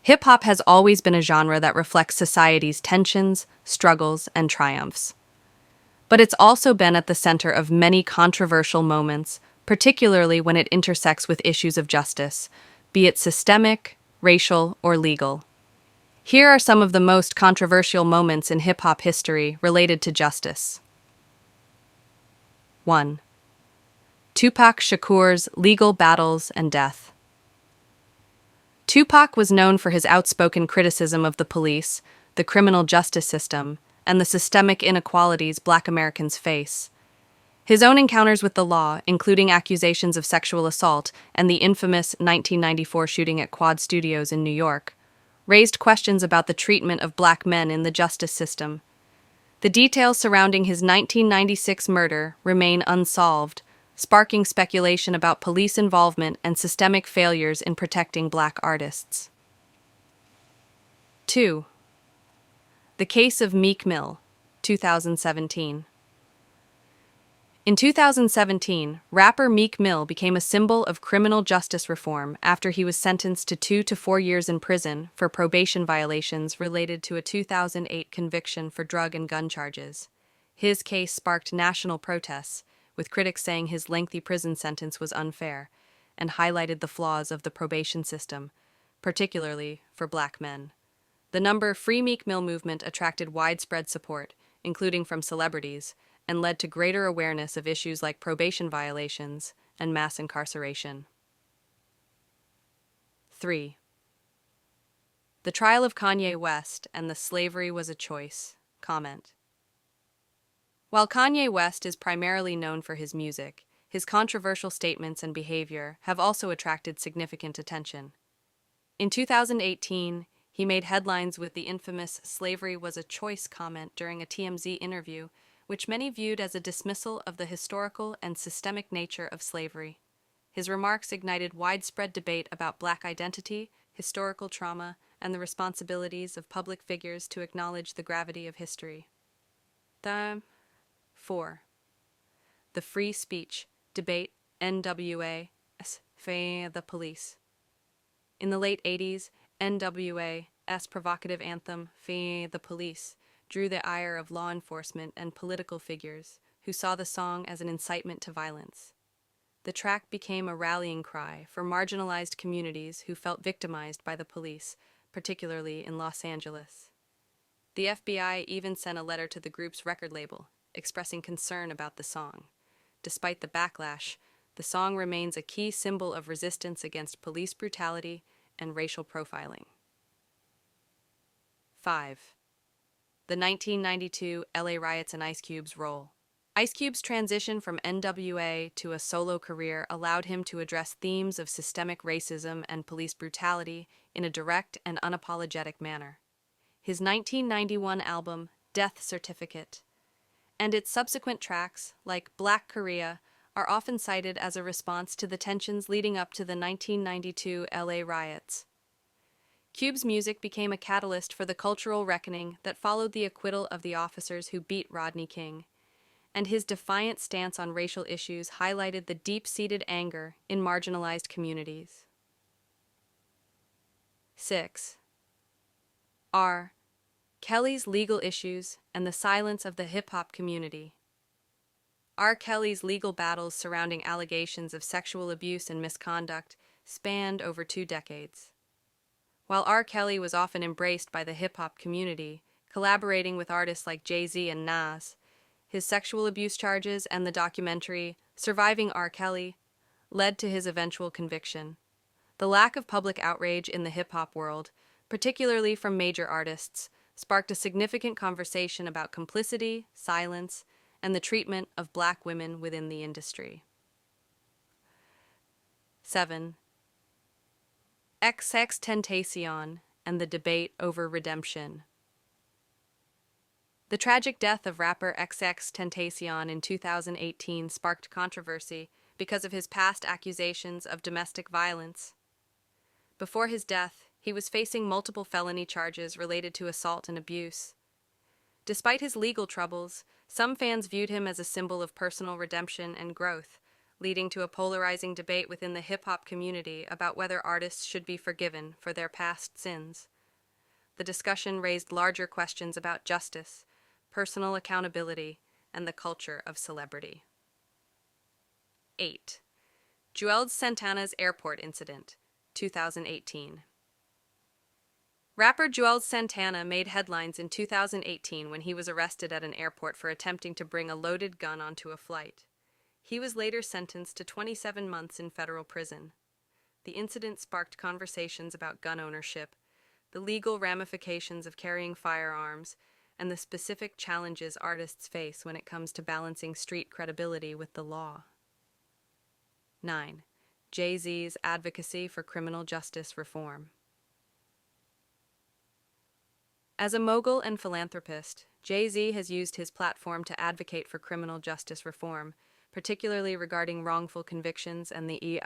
Hip hop has always been a genre that reflects society's tensions, struggles, and triumphs. But it's also been at the center of many controversial moments, particularly when it intersects with issues of justice, be it systemic, racial, or legal. Here are some of the most controversial moments in hip hop history related to justice. 1. Tupac Shakur's legal battles and death. Tupac was known for his outspoken criticism of the police, the criminal justice system, and the systemic inequalities Black Americans face. His own encounters with the law, including accusations of sexual assault and the infamous 1994 shooting at Quad Studios in New York, raised questions about the treatment of Black men in the justice system. The details surrounding his 1996 murder remain unsolved, sparking speculation about police involvement and systemic failures in protecting Black artists. 2. The Case of Meek Mill, 2017. In 2017, rapper Meek Mill became a symbol of criminal justice reform after he was sentenced to 2 to 4 years in prison for probation violations related to a 2008 conviction for drug and gun charges. His case sparked national protests, with critics saying his lengthy prison sentence was unfair and highlighted the flaws of the probation system, particularly for Black men. The Free Meek Mill movement attracted widespread support, including from celebrities, and led to greater awareness of issues like probation violations and mass incarceration. 3. The Trial of Kanye West and the Slavery Was a Choice. Comment. While Kanye West is primarily known for his music, his controversial statements and behavior have also attracted significant attention. In 2018, he made headlines with the infamous "slavery was a choice" comment during a TMZ interview, which many viewed as a dismissal of the historical and systemic nature of slavery. His remarks ignited widespread debate about Black identity, historical trauma, and the responsibilities of public figures to acknowledge the gravity of history. 4. The free speech debate NWA the police. In the late 80s, NWA's provocative anthem the police drew the ire of law enforcement and political figures who saw the song as an incitement to violence. The track became a rallying cry for marginalized communities who felt victimized by the police, particularly in Los Angeles. The FBI even sent a letter to the group's record label, expressing concern about the song. Despite the backlash, the song remains a key symbol of resistance against police brutality and racial profiling. 5. The 1992 LA riots and Ice Cube's role. Ice Cube's transition from NWA to a solo career allowed him to address themes of systemic racism and police brutality in a direct and unapologetic manner. His 1991 album, Death Certificate, and its subsequent tracks, like Black Korea, are often cited as a response to the tensions leading up to the 1992 LA riots. Cube's music became a catalyst for the cultural reckoning that followed the acquittal of the officers who beat Rodney King, and his defiant stance on racial issues highlighted the deep-seated anger in marginalized communities. 6. R. Kelly's legal issues and the silence of the hip-hop community. R. Kelly's legal battles surrounding allegations of sexual abuse and misconduct spanned over 2 decades. While R. Kelly was often embraced by the hip-hop community, collaborating with artists like Jay-Z and Nas, his sexual abuse charges and the documentary Surviving R. Kelly led to his eventual conviction. The lack of public outrage in the hip-hop world, particularly from major artists, sparked a significant conversation about complicity, silence, and the treatment of Black women within the industry. 7. XXXTentacion and the debate over redemption. The tragic death of rapper XXXTentacion in 2018 sparked controversy because of his past accusations of domestic violence. Before his death, he was facing multiple felony charges related to assault and abuse. Despite his legal troubles, some fans viewed him as a symbol of personal redemption and growth, leading to a polarizing debate within the hip-hop community about whether artists should be forgiven for their past sins. The discussion raised larger questions about justice, personal accountability, and the culture of celebrity. 8. Juelz Santana's airport incident, 2018. Rapper Juelz Santana made headlines in 2018 when he was arrested at an airport for attempting to bring a loaded gun onto a flight. He was later sentenced to 27 months in federal prison. The incident sparked conversations about gun ownership, the legal ramifications of carrying firearms, and the specific challenges artists face when it comes to balancing street credibility with the law. 9. Jay-Z's advocacy for criminal justice reform. As a mogul and philanthropist, Jay-Z has used his platform to advocate for criminal justice reform, particularly regarding wrongful convictions and the